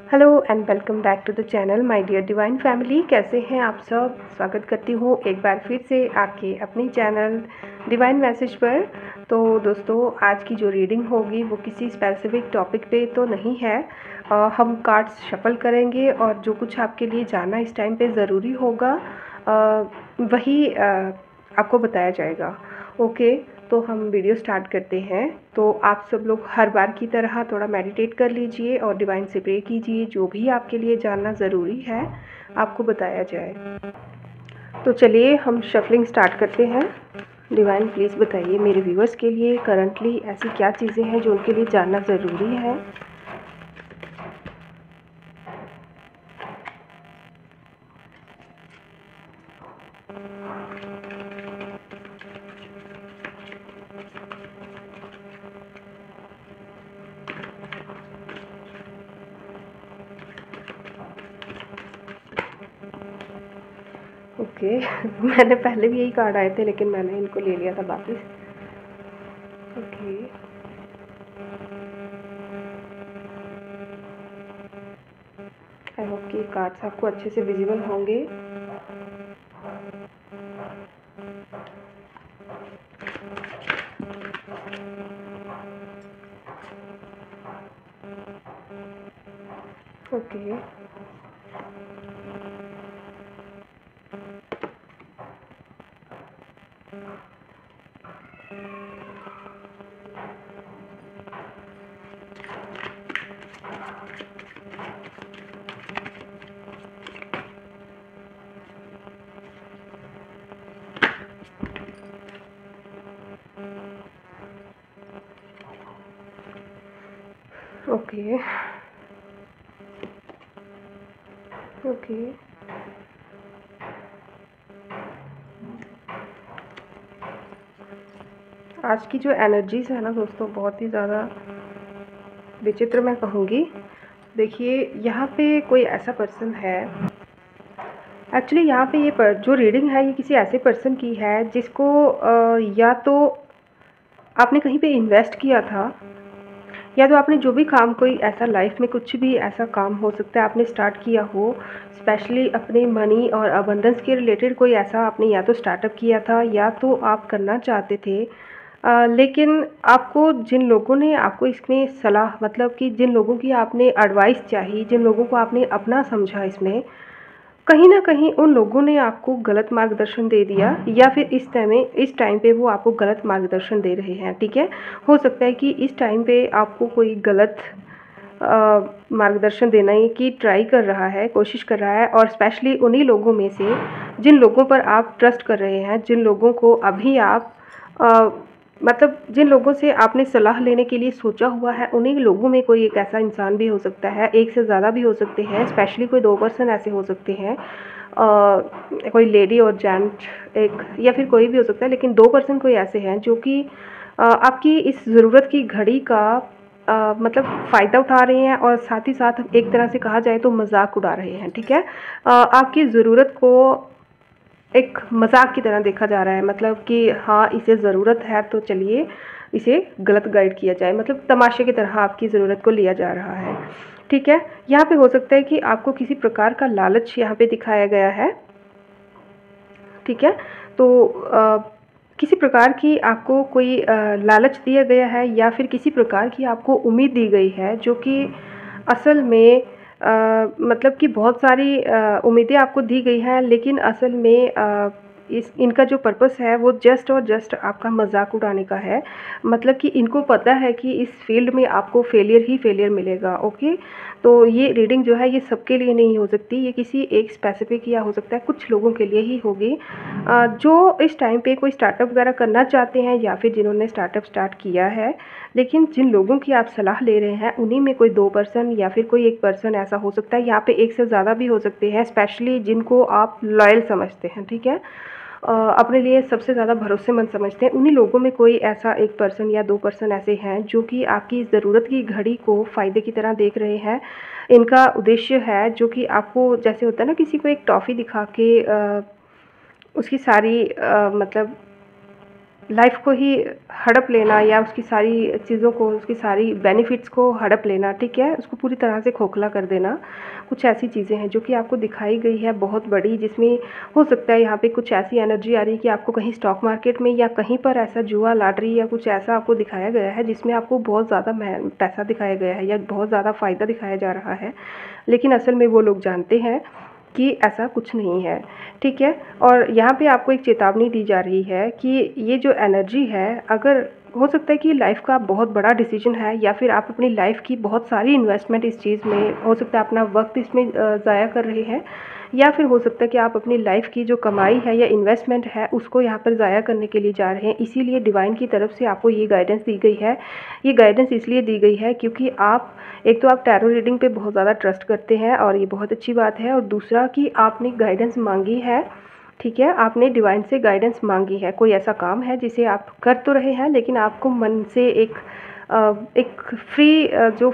Hello and welcome back to the channel my dear divine family. कैसे हैं आप सब। स्वागत करती हूँ एक बार फिर से आपके अपने चैनल डिवाइन मैसेज पर। तो दोस्तों, आज की जो रीडिंग होगी वो किसी स्पेसिफिक टॉपिक पे तो नहीं है। हम कार्ड्स शफल करेंगे और जो कुछ आपके लिए जानना इस टाइम पे ज़रूरी होगा वही आपको बताया जाएगा। ओके, तो हम वीडियो स्टार्ट करते हैं। तो आप सब लोग हर बार की तरह थोड़ा मेडिटेट कर लीजिए और डिवाइन से प्रे कीजिए, जो भी आपके लिए जानना ज़रूरी है आपको बताया जाए। तो चलिए हम शफलिंग स्टार्ट करते हैं। डिवाइन प्लीज़ बताइए मेरे व्यूअर्स के लिए करंटली ऐसी क्या चीज़ें हैं जो उनके लिए जानना ज़रूरी है। ओके मैंने पहले भी यही कार्ड आए थे लेकिन मैंने इनको ले लिया था वापस। ओके, आई होप कि कार्ड्स आपको अच्छे से विजिबल होंगे। Okay, okay, okay. आज की जो एनर्जीज है ना दोस्तों, बहुत ही ज़्यादा विचित्र मैं कहूँगी। देखिए, यहाँ पे कोई ऐसा पर्सन है, एक्चुअली यहाँ पे जो रीडिंग है ये किसी ऐसे पर्सन की है जिसको या तो आपने कहीं पे इन्वेस्ट किया था, या तो आपने जो भी काम, कोई ऐसा लाइफ में कुछ भी ऐसा काम हो सकता है आपने स्टार्ट किया हो, स्पेशली अपने मनी और अबंडेंस के रिलेटेड कोई ऐसा आपने या तो स्टार्टअप किया था या तो आप करना चाहते थे। लेकिन आपको जिन लोगों ने आपको इसमें सलाह, मतलब कि जिन लोगों की आपने एडवाइस चाही, जिन लोगों को आपने अपना समझा, इसमें कहीं न कहीं उन लोगों ने आपको गलत मार्गदर्शन दे दिया, या फिर इस टाइम पे वो आपको गलत मार्गदर्शन दे रहे हैं। ठीक है, हो सकता है कि इस टाइम पे आपको कोई गलत मार्गदर्शन देने की ट्राई कर रहा है, कोशिश कर रहा है, और स्पेशली उन्हीं लोगों में से जिन लोगों पर आप ट्रस्ट कर रहे हैं, जिन लोगों को अभी आप मतलब जिन लोगों से आपने सलाह लेने के लिए सोचा हुआ है, उन्हीं लोगों में कोई एक ऐसा इंसान भी हो सकता है, एक से ज़्यादा भी हो सकते हैं, स्पेशली कोई 2 पर्सन ऐसे हो सकते हैं, कोई लेडी और जेंट एक, या फिर कोई भी हो सकता है, लेकिन 2 पर्सन कोई ऐसे हैं जो कि आपकी इस ज़रूरत की घड़ी का मतलब फ़ायदा उठा रहे हैं, और साथ ही साथ एक तरह से कहा जाए तो मजाक उड़ा रहे हैं। ठीक है, आपकी ज़रूरत को एक मजाक की तरह देखा जा रहा है, मतलब कि हाँ इसे ज़रूरत है तो चलिए इसे गलत गाइड किया जाए, मतलब तमाशे की तरह आपकी ज़रूरत को लिया जा रहा है। ठीक है, यहाँ पे हो सकता है कि आपको किसी प्रकार का लालच यहाँ पे दिखाया गया है। ठीक है, तो किसी प्रकार की आपको कोई लालच दिया गया है, या फिर किसी प्रकार की आपको उम्मीद दी गई है, जो कि असल में मतलब कि बहुत सारी उम्मीदें आपको दी गई हैं, लेकिन असल में इनका जो पर्पस है वो जस्ट और जस्ट आपका मजाक उड़ाने का है। मतलब कि इनको पता है कि इस फील्ड में आपको फेलियर ही फेलियर मिलेगा। ओके, तो ये रीडिंग जो है ये सबके लिए नहीं हो सकती, ये किसी एक स्पेसिफिक, या हो सकता है कुछ लोगों के लिए ही होगी जो इस टाइम पे कोई स्टार्टअप वगैरह करना चाहते हैं, या फिर जिन्होंने स्टार्टअप स्टार्ट किया है। लेकिन जिन लोगों की आप सलाह ले रहे हैं उन्हीं में कोई 2 पर्सन या फिर कोई एक पर्सन ऐसा हो सकता है, यहाँ पे एक से ज़्यादा भी हो सकते हैं, स्पेशली जिनको आप लॉयल समझते हैं। ठीक है, अपने लिए सबसे ज़्यादा भरोसेमंद समझते हैं, उन्हीं लोगों में कोई ऐसा एक पर्सन या 2 पर्सन ऐसे हैं जो कि आपकी ज़रूरत की घड़ी को फ़ायदे की तरह देख रहे हैं। इनका उद्देश्य है जो कि आपको, जैसे होता है ना किसी को एक टॉफ़ी दिखा के उसकी सारी मतलब लाइफ को ही हड़प लेना या उसकी सारी चीज़ों को, उसकी सारी बेनिफिट्स को हड़प लेना, ठीक है, उसको पूरी तरह से खोखला कर देना। कुछ ऐसी चीज़ें हैं जो कि आपको दिखाई गई है बहुत बड़ी, जिसमें हो सकता है यहाँ पे कुछ ऐसी एनर्जी आ रही है कि आपको कहीं स्टॉक मार्केट में या कहीं पर ऐसा जुआ लॉटरी या कुछ ऐसा आपको दिखाया गया है जिसमें आपको बहुत ज़्यादा पैसा दिखाया गया है या बहुत ज़्यादा फ़ायदा दिखाया जा रहा है, लेकिन असल में वो लोग जानते हैं कि ऐसा कुछ नहीं है, ठीक है। और यहाँ पे आपको एक चेतावनी दी जा रही है कि ये जो एनर्जी है, अगर हो सकता है कि लाइफ का बहुत बड़ा डिसीजन है या फिर आप अपनी लाइफ की बहुत सारी इन्वेस्टमेंट इस चीज़ में, हो सकता है अपना वक्त इसमें ज़ाया कर रहे हैं, या फिर हो सकता है कि आप अपनी लाइफ की जो कमाई है या इन्वेस्टमेंट है उसको यहाँ पर ज़ाया करने के लिए जा रहे हैं। इसीलिए डिवाइन की तरफ से आपको ये गाइडेंस दी गई है। ये गाइडेंस इसलिए दी गई है क्योंकि आप, एक तो आप टैरो रीडिंग पे बहुत ज़्यादा ट्रस्ट करते हैं और ये बहुत अच्छी बात है, और दूसरा कि आपने गाइडेंस मांगी है, ठीक है, आपने डिवाइन से गाइडेंस मांगी है। कोई ऐसा काम है जिसे आप कर तो रहे हैं लेकिन आपको मन से एक फ्री जो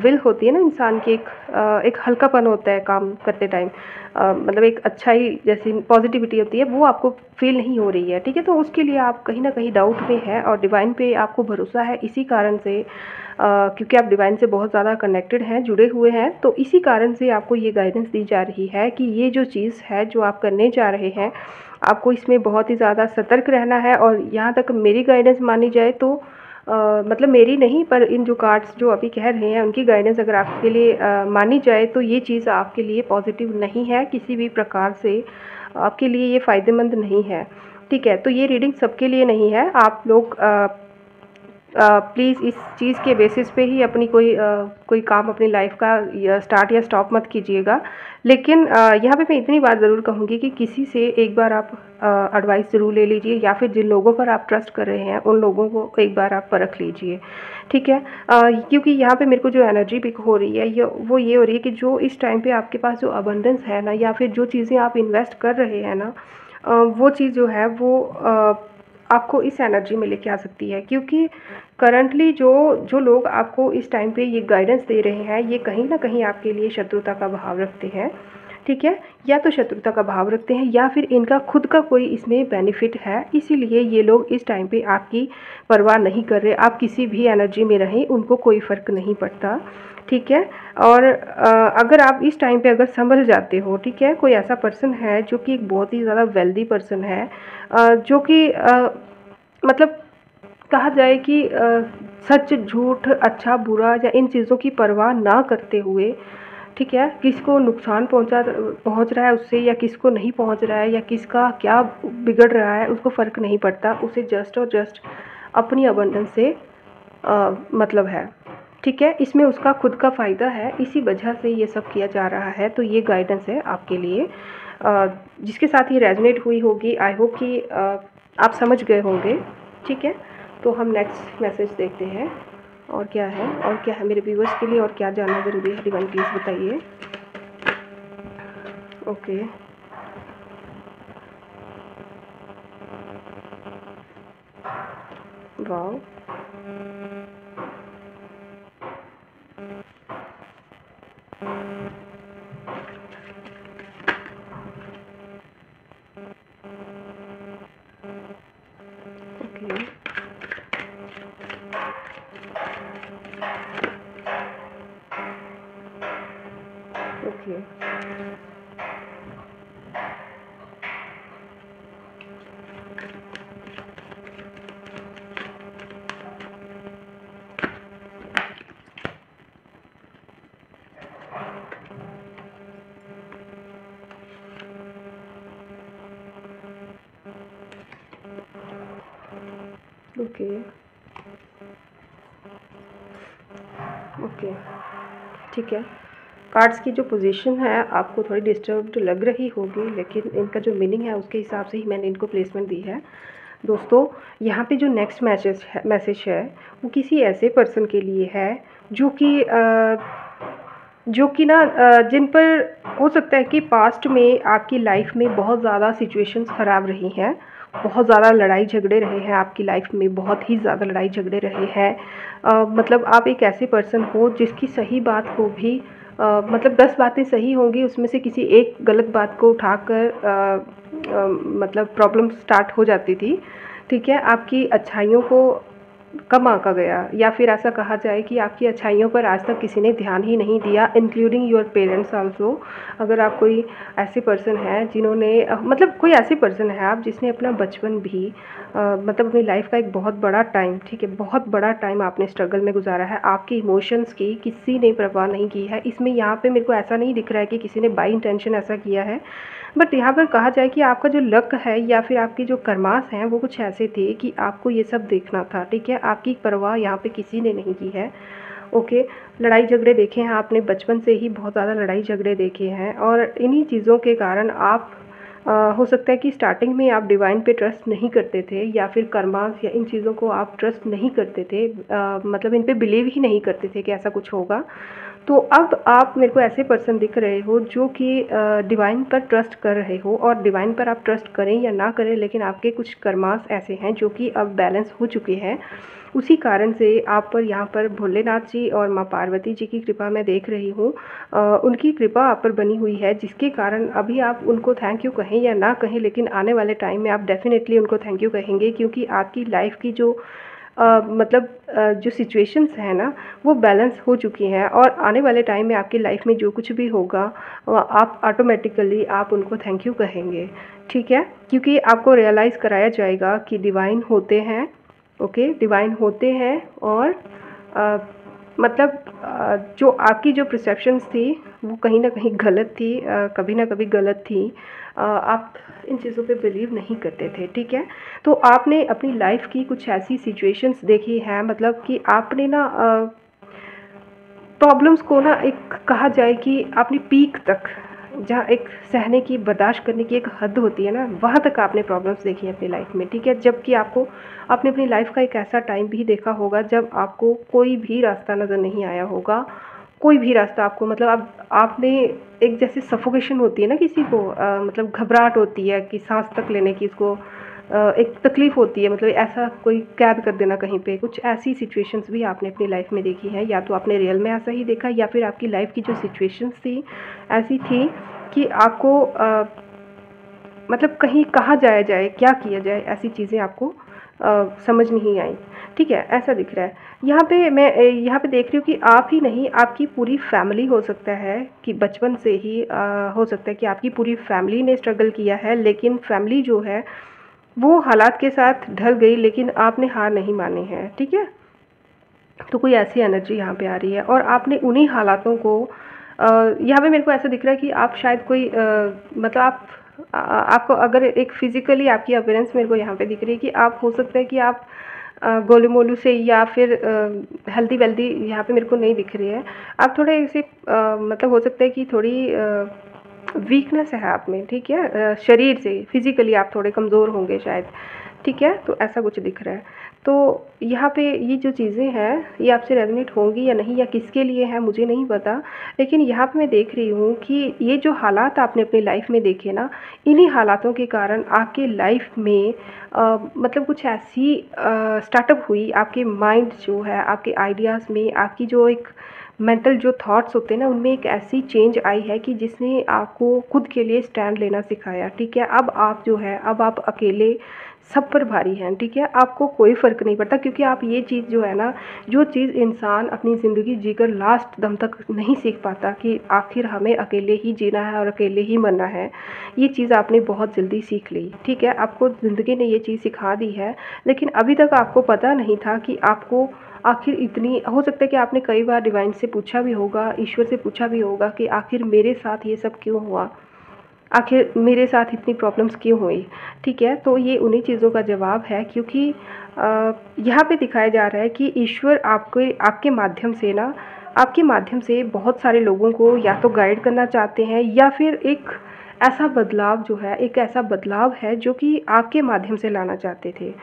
विल होती है ना इंसान की, एक हल्कापन होता है काम करते टाइम, मतलब एक अच्छाई जैसी पॉजिटिविटी होती है, वो आपको फील नहीं हो रही है, ठीक है। तो उसके लिए आप कहीं ना कहीं डाउट में है और डिवाइन पे आपको भरोसा है इसी कारण से, क्योंकि आप डिवाइन से बहुत ज़्यादा कनेक्टेड हैं, जुड़े हुए हैं, तो इसी कारण से आपको ये गाइडेंस दी जा रही है कि ये जो चीज़ है जो आप करने जा रहे हैं, आपको इसमें बहुत ही ज़्यादा सतर्क रहना है। और यहाँ तक मेरी गाइडेंस मानी जाए तो मतलब मेरी नहीं, पर इन जो कार्ड्स जो अभी कह रहे हैं उनकी गाइडेंस अगर आपके लिए मानी जाए तो ये चीज़ आपके लिए पॉजिटिव नहीं है, किसी भी प्रकार से आपके लिए ये फ़ायदेमंद नहीं है, ठीक है। तो ये रीडिंग सबके लिए नहीं है। आप लोग प्लीज़ इस चीज़ के बेसिस पे ही अपनी कोई काम अपनी लाइफ का स्टार्ट या स्टॉप मत कीजिएगा। लेकिन यहाँ पे मैं इतनी बात ज़रूर कहूँगी कि किसी से एक बार आप एडवाइस ज़रूर ले लीजिए, या फिर जिन लोगों पर आप ट्रस्ट कर रहे हैं उन लोगों को एक बार आप परख लीजिए, ठीक है। क्योंकि यहाँ पे मेरे को जो एनर्जी पिक हो रही है वो ये हो रही है कि जो इस टाइम पे आपके पास जो अबंडेंस है ना, या फिर जो चीज़ें आप इन्वेस्ट कर रहे हैं ना, वो चीज़ जो है वो आपको इस एनर्जी में लेके आ सकती है। क्योंकि करंटली जो जो लोग आपको इस टाइम पे ये गाइडेंस दे रहे हैं, ये कहीं ना कहीं आपके लिए शत्रुता का भाव रखते हैं, ठीक है। या तो शत्रुता का भाव रखते हैं या फिर इनका खुद का कोई इसमें बेनिफिट है, इसीलिए ये लोग इस टाइम पे आपकी परवाह नहीं कर रहे। आप किसी भी एनर्जी में रहें, उनको कोई फ़र्क नहीं पड़ता, ठीक है। और अगर आप इस टाइम पे अगर संभल जाते हो, ठीक है, कोई ऐसा पर्सन है जो कि एक बहुत ही ज़्यादा वेल्दी पर्सन है, जो कि मतलब कहा जाए कि सच झूठ, अच्छा बुरा या इन चीज़ों की परवाह ना करते हुए, ठीक है, किसको नुकसान पहुंच रहा है उससे या किसको नहीं पहुंच रहा है या किसका क्या बिगड़ रहा है उसको फ़र्क नहीं पड़ता, उसे जस्ट और जस्ट अपनी अबंडेंस से मतलब है, ठीक है। इसमें उसका खुद का फ़ायदा है, इसी वजह से ये सब किया जा रहा है। तो ये गाइडेंस है आपके लिए, जिसके साथ ये रेजोनेट हुई होगी। आई होप कि आप समझ गए होंगे, ठीक है। तो हम नेक्स्ट मैसेज देखते हैं और क्या है मेरे व्यूअर्स के लिए और क्या जानना ज़रूरी है, डिवाइन प्लीज़ बताइए। Okay, wow, okay, okay, okay, okay, ठीक है। कार्ड्स की जो पोजीशन है आपको थोड़ी डिस्टर्ब्ड लग रही होगी, लेकिन इनका जो मीनिंग है उसके हिसाब से ही मैंने इनको प्लेसमेंट दी है। दोस्तों, यहाँ पे जो नेक्स्ट मैसेज है वो किसी ऐसे पर्सन के लिए है जो कि ना जिन पर हो सकता है कि पास्ट में आपकी लाइफ में बहुत ज़्यादा सिचुएशंस ख़राब रही हैं, बहुत ज़्यादा लड़ाई झगड़े रहे हैं आपकी लाइफ में, बहुत ही ज़्यादा लड़ाई झगड़े रहे हैं। मतलब आप एक ऐसे पर्सन हो जिसकी सही बात को भी मतलब 10 बातें सही होंगी, उसमें से किसी एक गलत बात को उठाकर मतलब प्रॉब्लम स्टार्ट हो जाती थी, ठीक है, आपकी अच्छाइयों को कम आँका गया, या फिर ऐसा कहा जाए कि आपकी अच्छाइयों पर आज तक किसी ने ध्यान ही नहीं दिया, इंक्लूडिंग योर पेरेंट्स आल्सो। अगर आप कोई ऐसे पर्सन हैं जिन्होंने मतलब कोई ऐसी पर्सन है आप जिसने अपना बचपन भी मतलब अपनी लाइफ का एक बहुत बड़ा टाइम, ठीक है, बहुत बड़ा टाइम आपने स्ट्रगल में गुजारा है, आपके इमोशंस की किसी ने परवाह नहीं की है। इसमें यहाँ पे मेरे को ऐसा नहीं दिख रहा है कि किसी ने बाई इंटेंशन ऐसा किया है, बट यहाँ पर कहा जाए कि आपका जो लक है या फिर आपके जो कर्मास हैं वो कुछ ऐसे थे कि आपको ये सब देखना था, ठीक है। आपकी परवाह यहाँ पे किसी ने नहीं की है। ओके, लड़ाई झगड़े देखे हैं आपने, बचपन से ही बहुत ज़्यादा लड़ाई झगड़े देखे हैं, और इन्हीं चीज़ों के कारण आप हो सकता है कि स्टार्टिंग में आप डिवाइन पे ट्रस्ट नहीं करते थे, या फिर कर्मास या इन चीज़ों को आप ट्रस्ट नहीं करते थे, मतलब इन पे बिलीव ही नहीं करते थे कि ऐसा कुछ होगा। तो अब आप मेरे को ऐसे पर्सन दिख रहे हो जो कि डिवाइन पर ट्रस्ट कर रहे हो, और डिवाइन पर आप ट्रस्ट करें या ना करें, लेकिन आपके कुछ कर्मास ऐसे हैं जो कि अब बैलेंस हो चुके हैं। उसी कारण से आप पर यहाँ पर भोलेनाथ जी और माँ पार्वती जी की कृपा मैं देख रही हूँ। उनकी कृपा आप पर बनी हुई है, जिसके कारण अभी आप उनको थैंक यू कहें या ना कहें, लेकिन आने वाले टाइम में आप डेफ़िनेटली उनको थैंक यू कहेंगे, क्योंकि आपकी लाइफ़ की जो मतलब जो सिचुएशंस हैं ना वो बैलेंस हो चुकी हैं, और आने वाले टाइम में आपकी लाइफ में जो कुछ भी होगा आप ऑटोमेटिकली आप उनको थैंक यू कहेंगे, ठीक है। क्योंकि आपको रियलाइज़ कराया जाएगा कि डिवाइन होते हैं, ओके, डिवाइन होते हैं, और अ, मतलब जो आपकी जो परसेप्शंस थी वो कहीं ना कहीं गलत थी, कभी ना कभी गलत थी। आप इन चीज़ों पे बिलीव नहीं करते थे, ठीक है। तो आपने अपनी लाइफ की कुछ ऐसी सिचुएशंस देखी हैं, मतलब कि आपने ना प्रॉब्लम्स को ना, एक कहा जाए कि आपने पीक तक, जहाँ एक सहने की, बर्दाश्त करने की एक हद होती है ना, वहाँ तक आपने प्रॉब्लम्स देखी हैं अपनी लाइफ में, ठीक है। जबकि आपने अपनी लाइफ का एक ऐसा टाइम भी देखा होगा जब आपको कोई भी रास्ता नज़र नहीं आया होगा, कोई भी रास्ता आपको, मतलब आपने एक, जैसे सफोकेशन होती है ना किसी को, मतलब घबराहट होती है कि सांस तक लेने की, इसको एक तकलीफ़ होती है, मतलब ऐसा कोई कैद कर देना कहीं पे, कुछ ऐसी सिचुएशंस भी आपने अपनी लाइफ में देखी है, या तो आपने रियल में ऐसा ही देखा, या फिर आपकी लाइफ की जो सिचुएशंस थी ऐसी थी कि आपको मतलब कहीं कहाँ जाया जाए, क्या किया जाए, ऐसी चीज़ें आपको समझ नहीं आई, ठीक है, ऐसा दिख रहा है। यहाँ पे मैं यहाँ पे देख रही हूँ कि आप ही नहीं, आपकी पूरी फैमिली, हो सकता है कि बचपन से ही हो सकता है कि आपकी पूरी फैमिली ने स्ट्रगल किया है, लेकिन फैमिली जो है वो हालात के साथ ढल गई, लेकिन आपने हार नहीं मानी है, ठीक है। तो कोई ऐसी एनर्जी यहाँ पे आ रही है, और आपने उन्हीं हालातों को यहाँ पे मेरे को ऐसा दिख रहा है कि आप शायद कोई मतलब आपको अगर एक फिज़िकली आपकी अपीयरेंस मेरे को यहाँ पे दिख रही है कि आप, हो सकता है कि आप गोलू मोलू से, या फिर हेल्दी वेल्दी यहाँ पे मेरे को नहीं दिख रही है। आप थोड़े ऐसे मतलब हो सकता है कि थोड़ी वीकनेस है आप में, ठीक है, शरीर से, फिज़िकली आप थोड़े कमज़ोर होंगे शायद, ठीक है, तो ऐसा कुछ दिख रहा है। तो यहाँ पे ये जो चीज़ें हैं ये आपसे रेजोनेट होंगी या नहीं, या किसके लिए है मुझे नहीं पता, लेकिन यहाँ पे मैं देख रही हूँ कि ये जो हालात आपने अपनी लाइफ में देखे ना, इन्हीं हालातों के कारण आपके लाइफ में मतलब कुछ ऐसी स्टार्टअप हुई, आपके माइंड जो है, आपके आइडियाज़ में, आपकी जो एक मेंटल जो थॉट्स होते हैं ना, उनमें एक ऐसी चेंज आई है कि जिसने आपको खुद के लिए स्टैंड लेना सिखाया, ठीक है। अब आप जो है, अब आप अकेले सब पर भारी हैं, ठीक है, आपको कोई फ़र्क नहीं पड़ता, क्योंकि आप ये चीज़ जो है ना, जो चीज़ इंसान अपनी ज़िंदगी जीकर लास्ट दम तक नहीं सीख पाता कि आखिर हमें अकेले ही जीना है और अकेले ही मरना है, ये चीज़ आपने बहुत जल्दी सीख ली, ठीक है। आपको ज़िंदगी ने ये चीज़ सिखा दी है, लेकिन अभी तक आपको पता नहीं था कि आपको आखिर इतनी, हो सकता है कि आपने कई बार डिवाइन से पूछा भी होगा, ईश्वर से पूछा भी होगा कि आखिर मेरे साथ ये सब क्यों हुआ, आखिर मेरे साथ इतनी प्रॉब्लम्स क्यों हुई, ठीक है। तो ये उन्हीं चीज़ों का जवाब है, क्योंकि यहाँ पे दिखाया जा रहा है कि ईश्वर आपके माध्यम से ना, आपके माध्यम से बहुत सारे लोगों को या तो गाइड करना चाहते हैं, या फिर एक ऐसा बदलाव जो है, एक ऐसा बदलाव है जो कि आपके माध्यम से लाना चाहते थे,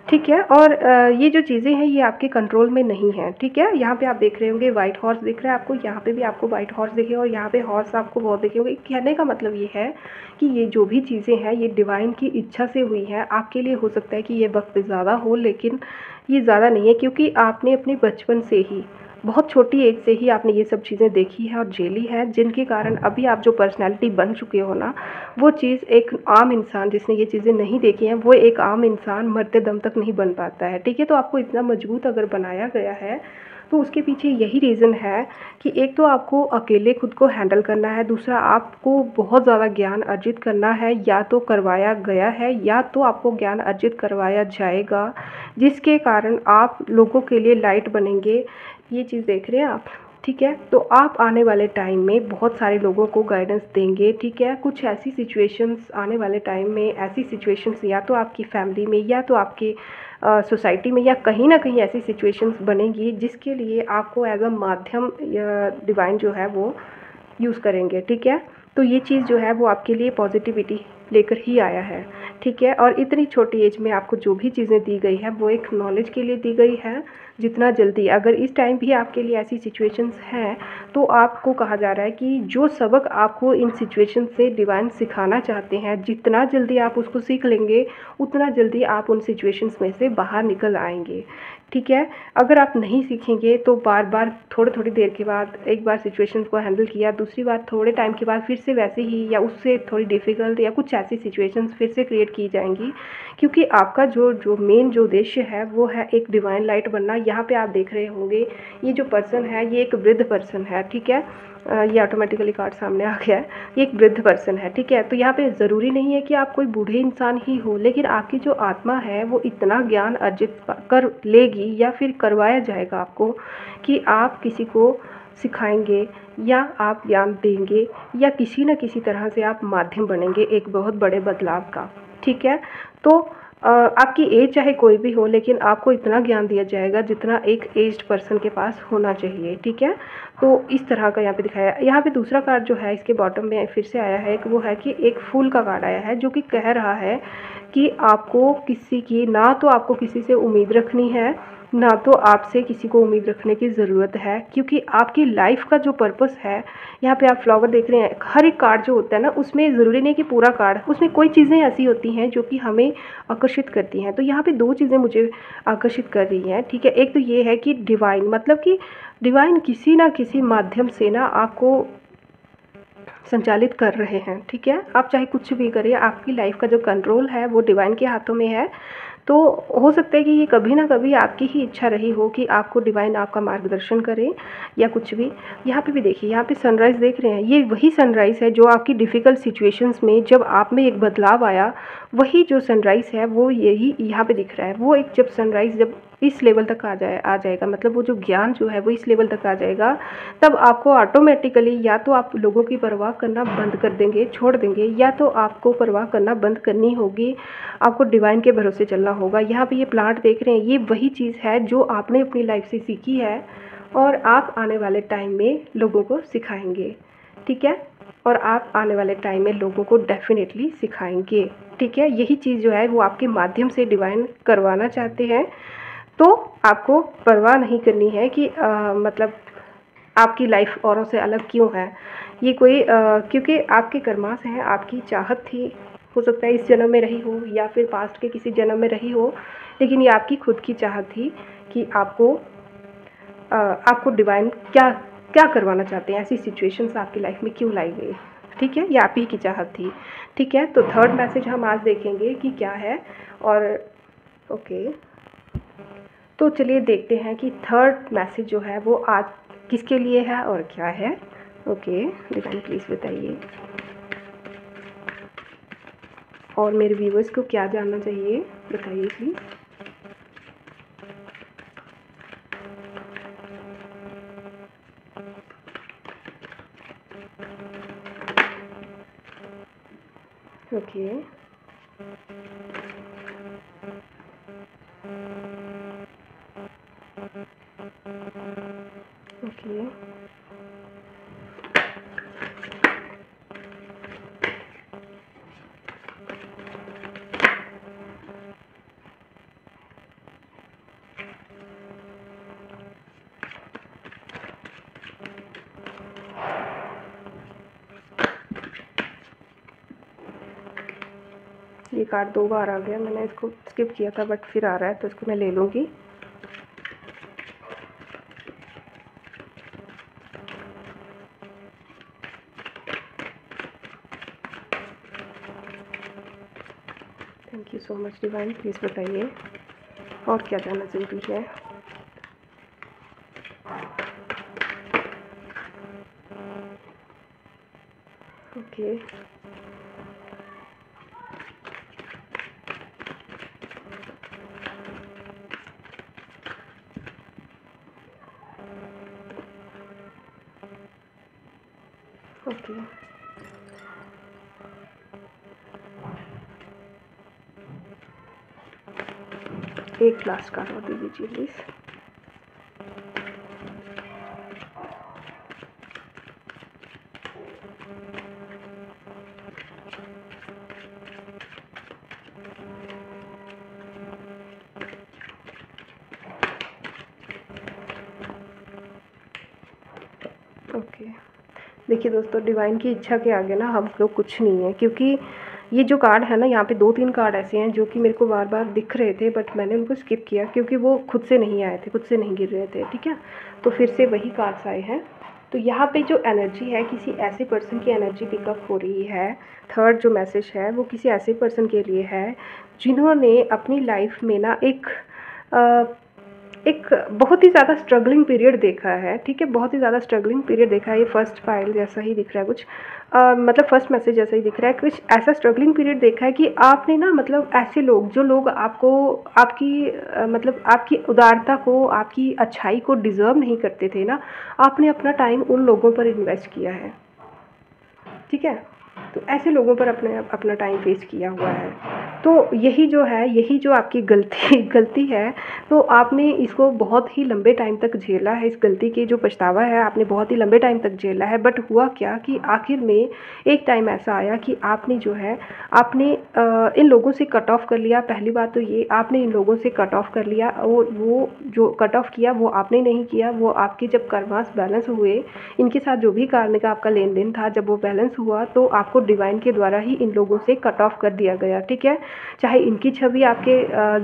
ठीक है। और ये जो चीज़ें हैं ये आपके कंट्रोल में नहीं हैं, ठीक है। यहाँ पे आप देख रहे होंगे वाइट हॉर्स दिख रहा है आपको, यहाँ पे भी आपको वाइट हॉर्स दिखे, और यहाँ पे हॉर्स आपको बहुत दिखे होंगे। कहने का मतलब ये है कि ये जो भी चीज़ें हैं ये डिवाइन की इच्छा से हुई हैं। आपके लिए हो सकता है कि ये वक्त ज़्यादा हो, लेकिन ये ज़्यादा नहीं है, क्योंकि आपने अपने बचपन से ही बहुत छोटी एज से ही आपने ये सब चीज़ें देखी है और झेली है, जिनके कारण अभी आप जो पर्सनैलिटी बन चुके हो ना, वो चीज़ एक आम इंसान जिसने ये चीज़ें नहीं देखी हैं, वो एक आम इंसान मरते दम तक नहीं बन पाता है, ठीक है। तो आपको इतना मजबूत अगर बनाया गया है, तो उसके पीछे यही रीज़न है कि एक तो आपको अकेले खुद को हैंडल करना है, दूसरा आपको बहुत ज़्यादा ज्ञान अर्जित करना है, या तो करवाया गया है या तो आपको ज्ञान अर्जित करवाया जाएगा, जिसके कारण आप लोगों के लिए लाइट बनेंगे। ये चीज़ देख रहे हैं आप, ठीक है। तो आप आने वाले टाइम में बहुत सारे लोगों को गाइडेंस देंगे, ठीक है। कुछ ऐसी सिचुएशंस आने वाले टाइम में, ऐसी सिचुएशंस या तो आपकी फैमिली में या तो आपके सोसाइटी में या कहीं ना कहीं ऐसी सिचुएशंस बनेंगी जिसके लिए आपको एज अ माध्यम डिवाइन जो है वो यूज़ करेंगे, ठीक है। तो ये चीज़ जो है वो आपके लिए पॉजिटिविटी लेकर ही आया है, ठीक है। और इतनी छोटी एज में आपको जो भी चीज़ें दी गई है वो एक नॉलेज के लिए दी गई है। जितना जल्दी, अगर इस टाइम भी आपके लिए ऐसी सिचुएशंस हैं, तो आपको कहा जा रहा है कि जो सबक आपको इन सिचुएशन से डिवाइन सिखाना चाहते हैं, जितना जल्दी आप उसको सीख लेंगे, उतना जल्दी आप उन सिचुएशंस में से बाहर निकल आएंगे, ठीक है। अगर आप नहीं सीखेंगे तो बार बार थोड़ी थोड़ी देर के बाद, एक बार सिचुएशन को हैंडल किया, दूसरी बार थोड़े टाइम के बाद फिर से वैसे ही या उससे थोड़ी डिफ़िकल्ट या कुछ ऐसी सिचुएशंस फिर से क्रिएट की जाएंगी, क्योंकि आपका जो मेन जो उद्देश्य है वो है एक डिवाइन लाइट बनना। यहाँ पे आप देख रहे होंगे ये जो पर्सन है ये एक वृद्ध पर्सन है, ठीक है। ये ऑटोमेटिकली कार्ड सामने आ गया है, ये एक वृद्ध पर्सन है, ठीक है। तो यहाँ पे ज़रूरी नहीं है कि आप कोई बूढ़े इंसान ही हो, लेकिन आपकी जो आत्मा है वो इतना ज्ञान अर्जित कर लेगी या फिर करवाया जाएगा आपको कि आप किसी को सिखाएंगे या आप ज्ञान देंगे या किसी न किसी तरह से आप माध्यम बनेंगे एक बहुत बड़े बदलाव का, ठीक है। तो आपकी एज चाहे कोई भी हो, लेकिन आपको इतना ज्ञान दिया जाएगा जितना एक एज्ड पर्सन के पास होना चाहिए, ठीक है। तो इस तरह का यहाँ पे दिखाया है। यहाँ पे दूसरा कार्ड जो है इसके बॉटम में फिर से आया है, वो है कि एक फूल का कार्ड आया है जो कि कह रहा है कि आपको किसी की, ना तो आपको किसी से उम्मीद रखनी है, ना तो आपसे किसी को उम्मीद रखने की ज़रूरत है, क्योंकि आपकी लाइफ का जो पर्पस है, यहाँ पे आप फ्लावर देख रहे हैं, हर एक कार्ड जो होता है ना उसमें ज़रूरी नहीं कि पूरा कार्ड, उसमें कोई चीज़ें ऐसी होती हैं जो कि हमें आकर्षित करती हैं। तो यहाँ पे दो चीज़ें मुझे आकर्षित कर रही हैं, ठीक है। एक तो ये है कि डिवाइन, मतलब कि डिवाइन किसी ना किसी माध्यम से ना आपको संचालित कर रहे हैं, ठीक है। आप चाहे कुछ भी करिए, आपकी लाइफ का जो कंट्रोल है वो डिवाइन के हाथों में है। तो हो सकता है कि ये कभी ना कभी आपकी ही इच्छा रही हो कि आपको डिवाइन आपका मार्गदर्शन करे या कुछ भी। यहाँ पे भी देखिए, यहाँ पे सनराइज़ देख रहे हैं, ये वही सनराइज़ है जो आपकी डिफ़िकल्ट सिचुएशंस में जब आप में एक बदलाव आया, वही जो सनराइज़ है वो यही यहाँ पे दिख रहा है। वो एक जब सनराइज़ जब इस लेवल तक आ जाएगा, मतलब वो जो ज्ञान जो है वो इस लेवल तक आ जाएगा, तब आपको ऑटोमेटिकली या तो आप लोगों की परवाह करना बंद कर देंगे, छोड़ देंगे, या तो आपको परवाह करना बंद करनी होगी, आपको डिवाइन के भरोसे चलना होगा। यहाँ पे ये प्लांट देख रहे हैं, ये वही चीज़ है जो आपने अपनी लाइफ से सीखी है और आप आने वाले टाइम में लोगों को सिखाएंगे, ठीक है। और आप आने वाले टाइम में लोगों को डेफिनेटली सिखाएंगे, ठीक है। यही चीज़ जो है वो आपके माध्यम से डिवाइन करवाना चाहते हैं। तो आपको परवाह नहीं करनी है कि मतलब आपकी लाइफ औरों से अलग क्यों है। ये कोई क्योंकि आपके कर्मास हैं, आपकी चाहत थी, हो सकता है इस जन्म में रही हो या फिर पास्ट के किसी जन्म में रही हो, लेकिन ये आपकी खुद की चाहत थी कि आपको डिवाइन क्या क्या करवाना चाहते हैं, ऐसी सिचुएशंस आपकी लाइफ में क्यों लाई गई, ठीक है। ये आप ही की चाहत थी, ठीक है। तो थर्ड मैसेज हम आज देखेंगे कि क्या है। और ओके, तो चलिए देखते हैं कि थर्ड मैसेज जो है वो आज किसके लिए है और क्या है। ओके, डिवाइन प्लीज़ बताइए, और मेरे व्यूवर्स को क्या जानना चाहिए बताइए प्लीज़। ओके, ओके, ये कार्ड दो बार आ गया, मैंने इसको स्किप किया था बट फिर आ रहा है तो इसको मैं ले लूँगी। Thank you so much divine. Please बताइए और क्या जानना ज़रूरी है। ओके, ओके, एक लास्ट कार्ड और दे दीजिए प्लीज़। ओके, देखिए दोस्तों, डिवाइन की इच्छा के आगे ना हम लोग कुछ नहीं है, क्योंकि ये जो कार्ड है ना, यहाँ पे 2-3 कार्ड ऐसे हैं जो कि मेरे को बार बार दिख रहे थे, बट मैंने उनको स्किप किया क्योंकि वो खुद से नहीं आए थे, खुद से नहीं गिर रहे थे। ठीक है, तो फिर से वही कार्ड्स आए हैं। तो यहाँ पे जो एनर्जी है, किसी ऐसे पर्सन की एनर्जी पिकअप हो रही है। थर्ड जो मैसेज है वो किसी ऐसे पर्सन के लिए है जिन्होंने अपनी लाइफ में ना एक बहुत ही ज़्यादा स्ट्रगलिंग पीरियड देखा है। ठीक है, बहुत ही ज़्यादा स्ट्रगलिंग पीरियड देखा है। ये फर्स्ट फाइल जैसा ही दिख रहा है कुछ, मतलब फर्स्ट मैसेज जैसा ही दिख रहा है कुछ। ऐसा स्ट्रगलिंग पीरियड देखा है कि आपने ना, मतलब ऐसे लोग, जो लोग आपको आपकी मतलब आपकी उदारता को, आपकी अच्छाई को डिज़र्व नहीं करते थे ना, आपने अपना टाइम उन लोगों पर इन्वेस्ट किया है। ठीक है, तो ऐसे लोगों पर अपना टाइम वेस्ट किया हुआ है। तो यही जो है, यही जो आपकी गलती है, तो आपने इसको बहुत ही लंबे टाइम तक झेला है। इस गलती की जो पछतावा है, आपने बहुत ही लंबे टाइम तक झेला है। बट हुआ क्या कि आखिर में एक टाइम ऐसा आया कि आपने जो है, आपने इन लोगों से कट ऑफ कर लिया। पहली बात तो ये, आपने इन लोगों से कट ऑफ कर लिया, और वो जो कट ऑफ किया वो आपने नहीं किया, वो आपके जब कर्मास बैलेंस हुए, इनके साथ जो भी कार्य का आपका लेन देन था, जब वो बैलेंस हुआ तो आपको डिवाइन के द्वारा ही इन लोगों से कट ऑफ कर दिया गया। ठीक है, चाहे इनकी छवि आपके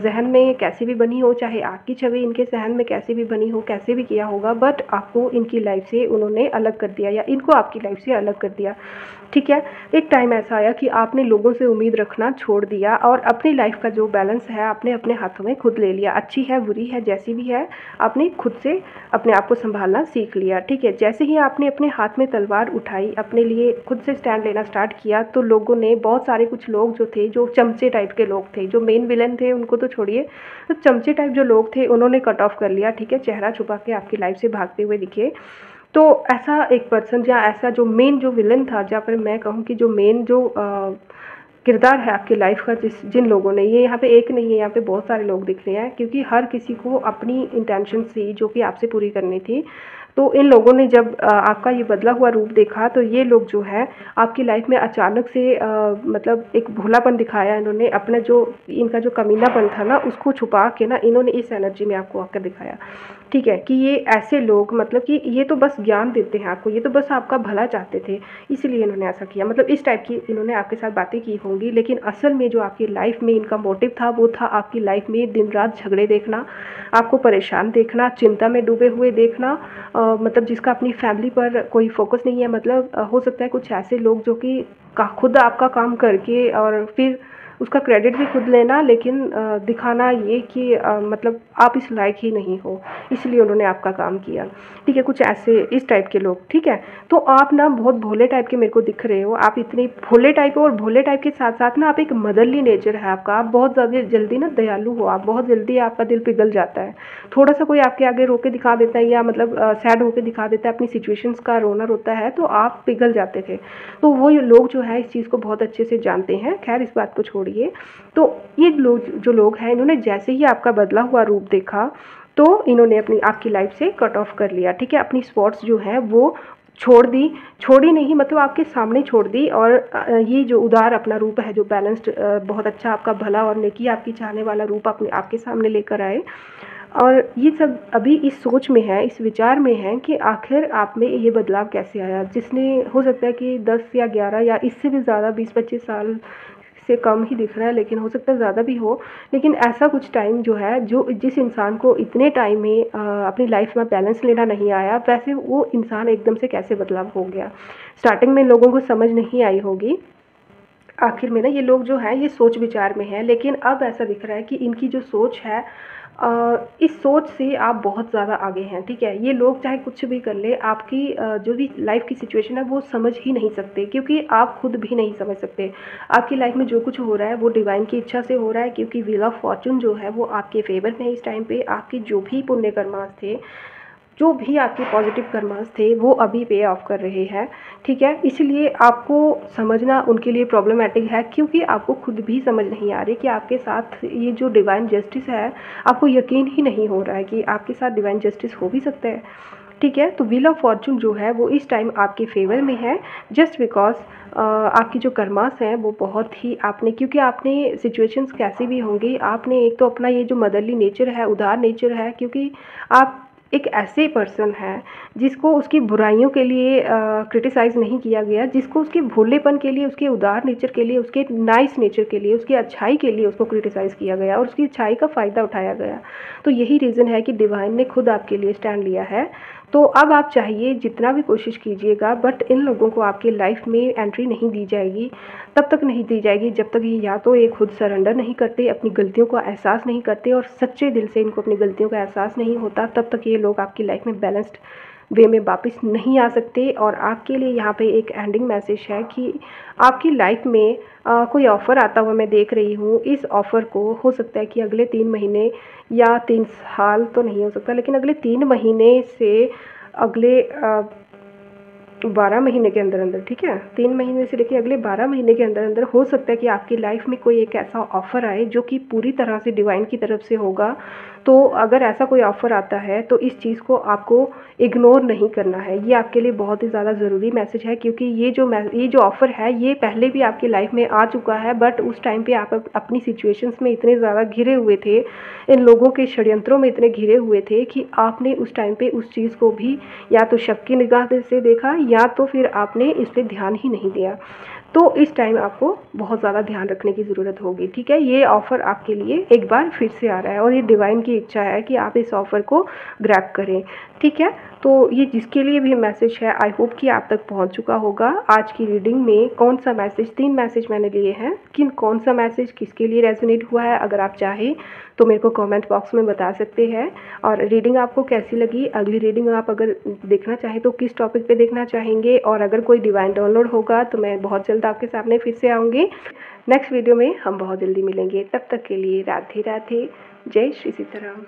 जहन में कैसी भी बनी हो, चाहे आपकी छवि इनके जहन में कैसी भी बनी हो, कैसे भी किया होगा, बट आपको इनकी लाइफ से उन्होंने अलग कर दिया, या इनको आपकी लाइफ से अलग कर दिया। ठीक है, एक टाइम ऐसा आया कि आपने लोगों से उम्मीद रखना छोड़ दिया, और अपनी लाइफ का जो बैलेंस है आपने अपने हाथों में खुद ले लिया। अच्छी है, बुरी है, जैसी भी है, आपने खुद से अपने आप को संभालना सीख लिया। ठीक है, जैसे ही आपने अपने हाथ में तलवार उठाई, अपने लिए खुद से स्टैंड लेना स्टार्ट किया, तो लोगों ने, बहुत सारे कुछ लोग जो थे, जो चमचे टाइप के लोग थे, जो मेन विलन थे उनको तो छोड़िए, तो चमचे टाइप जो लोग थे उन्होंने कट ऑफ कर लिया। ठीक है, चेहरा छुपा के आपकी लाइफ से भागते हुए दिखे। तो ऐसा एक पर्सन, या ऐसा जो मेन जो विलन था, जहाँ पर मैं कहूँ कि जो मेन जो किरदार है आपकी लाइफ का, जिन लोगों ने, ये यहाँ पे एक नहीं है, यहाँ पे बहुत सारे लोग दिख रहे हैं, क्योंकि हर किसी को अपनी इंटेंशन थी जो कि आपसे पूरी करनी थी। तो इन लोगों ने जब आपका ये बदला हुआ रूप देखा, तो ये लोग जो है आपकी लाइफ में अचानक से मतलब एक भोलापन दिखाया इन्होंने। अपना जो इनका जो कमीनापन था ना, उसको छुपा के ना इन्होंने इस एनर्जी में आपको आकर दिखाया। ठीक है, कि ये ऐसे लोग, मतलब कि ये तो बस ज्ञान देते हैं आपको, ये तो बस आपका भला चाहते थे, इसलिए इन्होंने ऐसा किया। मतलब इस टाइप की इन्होंने आपके साथ बातें की होंगी, लेकिन असल में जो आपकी लाइफ में इनका मोटिव था, वो था आपकी लाइफ में दिन रात झगड़े देखना, आपको परेशान देखना, चिंता में डूबे हुए देखना, मतलब जिसका अपनी फैमिली पर कोई फोकस नहीं है। मतलब हो सकता है कुछ ऐसे लोग जो कि खुद आपका काम करके और फिर उसका क्रेडिट भी खुद लेना, लेकिन दिखाना ये कि मतलब आप इस लायक ही नहीं हो, इसलिए उन्होंने आपका काम किया। ठीक है, कुछ ऐसे इस टाइप के लोग। ठीक है, तो आप ना बहुत भोले टाइप के मेरे को दिख रहे हो, आप इतने भोले टाइप हो, और भोले टाइप के साथ साथ ना आप एक मदरली नेचर है आपका, आप बहुत ज़्यादा जल्दी ना दयालु हो, आप बहुत जल्दी आपका दिल पिघल जाता है। थोड़ा सा कोई आपके आगे रो के दिखा देता है, या मतलब सैड होकर दिखा देता है, अपनी सिचुएशंस का रोना रोता है, तो आप पिघल जाते थे। तो वो लोग जो है इस चीज़ को बहुत अच्छे से जानते हैं। खैर, इस बात को छोड़िए। तो ये लोग हैं, इन्होंने जैसे ही आपका बदला हुआ रूप देखा, तो इन्होंने अपनी आपकी लाइफ से कट ऑफ कर लिया। ठीक है, अपनी स्पॉट्स जो है वो छोड़ी नहीं, मतलब आपके सामने छोड़ दी, और ये जो उदार अपना रूप है, जो बैलेंस्ड, बहुत अच्छा आपका भला और नेकी आपकी चाहने वाला रूप अपने आपके सामने लेकर आए। और ये सब अभी इस सोच में है, इस विचार में है कि आखिर आप में ये बदलाव कैसे आया, जिसने, हो सकता है कि 10 या 11 या इससे भी ज़्यादा 20-25 साल से कम ही दिख रहा है, लेकिन हो सकता है ज़्यादा भी हो। लेकिन ऐसा कुछ टाइम जो है, जो जिस इंसान को इतने टाइम में अपनी लाइफ में बैलेंस लेना नहीं आया, वैसे वो इंसान एकदम से कैसे बदलाव हो गया। स्टार्टिंग में लोगों को समझ नहीं आई होगी, आखिर में ना ये लोग जो हैं ये सोच विचार में हैं, लेकिन अब ऐसा दिख रहा है कि इनकी जो सोच है इस सोच से आप बहुत ज़्यादा आगे हैं, ठीक है? ये लोग चाहे कुछ भी कर ले, आपकी जो भी लाइफ़ की सिचुएशन है वो समझ ही नहीं सकते, क्योंकि आप खुद भी नहीं समझ सकते। आपकी लाइफ़ में जो कुछ हो रहा है वो डिवाइन की इच्छा से हो रहा है, क्योंकि व्हील ऑफ फॉर्च्यून जो है वो आपके फ़ेवर में है इस टाइम पे। आपके जो भी पुण्य कर्मास थे, जो भी आपके पॉजिटिव कर्मास थे वो अभी पे ऑफ कर रहे हैं, ठीक है? इसलिए आपको समझना उनके लिए प्रॉब्लमैटिक है, क्योंकि आपको खुद भी समझ नहीं आ रही कि आपके साथ ये जो डिवाइन जस्टिस है, आपको यकीन ही नहीं हो रहा है कि आपके साथ डिवाइन जस्टिस हो भी सकता है, ठीक है? तो व्हील ऑफ फॉर्च्यून जो है वो इस टाइम आपके फेवर में है, जस्ट बिकॉज आपकी जो कर्मास हैं वो बहुत ही आपने, क्योंकि आपने सिचुएशंस कैसी भी होंगी, आपने एक तो अपना ये जो मदरली नेचर है, उदार नेचर है, क्योंकि आप एक ऐसे पर्सन हैं जिसको उसकी बुराइयों के लिए क्रिटिसाइज़ नहीं किया गया, जिसको उसके भोलेपन के लिए, उसके उदार नेचर के लिए, उसके नाइस नेचर के लिए, उसकी अच्छाई के लिए उसको क्रिटिसाइज़ किया गया और उसकी अच्छाई का फ़ायदा उठाया गया। तो यही रीज़न है कि डिवाइन ने खुद आपके लिए स्टैंड लिया है। तो अब आप चाहिए जितना भी कोशिश कीजिएगा, बट इन लोगों को आपकी लाइफ में एंट्री नहीं दी जाएगी, तब तक नहीं दी जाएगी जब तक ये या तो ये खुद सरेंडर नहीं करते, अपनी गलतियों का एहसास नहीं करते और सच्चे दिल से इनको अपनी गलतियों का एहसास नहीं होता, तब तक ये लोग आपकी लाइफ में बैलेंस्ड वे में वापस नहीं आ सकते। और आपके लिए यहाँ पे एक एंडिंग मैसेज है कि आपकी लाइफ में कोई ऑफ़र आता हुआ मैं देख रही हूँ। इस ऑफ़र को हो सकता है कि अगले 3 महीने या 3 साल तो नहीं हो सकता, लेकिन अगले 3 महीने से अगले 12 महीने के अंदर अंदर, ठीक है? 3 महीने से लेके अगले 12 महीने के अंदर अंदर हो सकता है कि आपकी लाइफ में कोई एक ऐसा ऑफ़र आए जो कि पूरी तरह से डिवाइन की तरफ से होगा। तो अगर ऐसा कोई ऑफ़र आता है तो इस चीज़ को आपको इग्नोर नहीं करना है। ये आपके लिए बहुत ही ज़्यादा ज़रूरी मैसेज है, क्योंकि ये जो ऑफ़र है ये पहले भी आपकी लाइफ में आ चुका है, बट उस टाइम पे आप अपनी सिचुएशंस में इतने ज़्यादा घिरे हुए थे, इन लोगों के षड्यंत्रों में इतने घिरे हुए थे कि आपने उस टाइम पे उस चीज़ को भी या तो शक की निगाह से देखा या तो फिर आपने इस पे ध्यान ही नहीं दिया। तो इस टाइम आपको बहुत ज़्यादा ध्यान रखने की ज़रूरत होगी, ठीक है? ये ऑफ़र आपके लिए एक बार फिर से आ रहा है और ये डिवाइन की इच्छा है कि आप इस ऑफ़र को ग्रैब करें, ठीक है? तो ये जिसके लिए भी मैसेज है, आई होप कि आप तक पहुंच चुका होगा। आज की रीडिंग में कौन सा मैसेज, 3 मैसेज मैंने लिए हैं, कौन सा मैसेज किसके लिए रेजोनेट हुआ है, अगर आप चाहें तो मेरे को कमेंट बॉक्स में बता सकते हैं। और रीडिंग आपको कैसी लगी, अगली रीडिंग आप अगर देखना चाहें तो किस टॉपिक पे देखना चाहेंगे, और अगर कोई डिवाइन डाउनलोड होगा तो मैं बहुत जल्द आपके सामने फिर से आऊँगी। नेक्स्ट वीडियो में हम बहुत जल्दी मिलेंगे, तब तक के लिए राधे राधे, जय श्री सीताराम।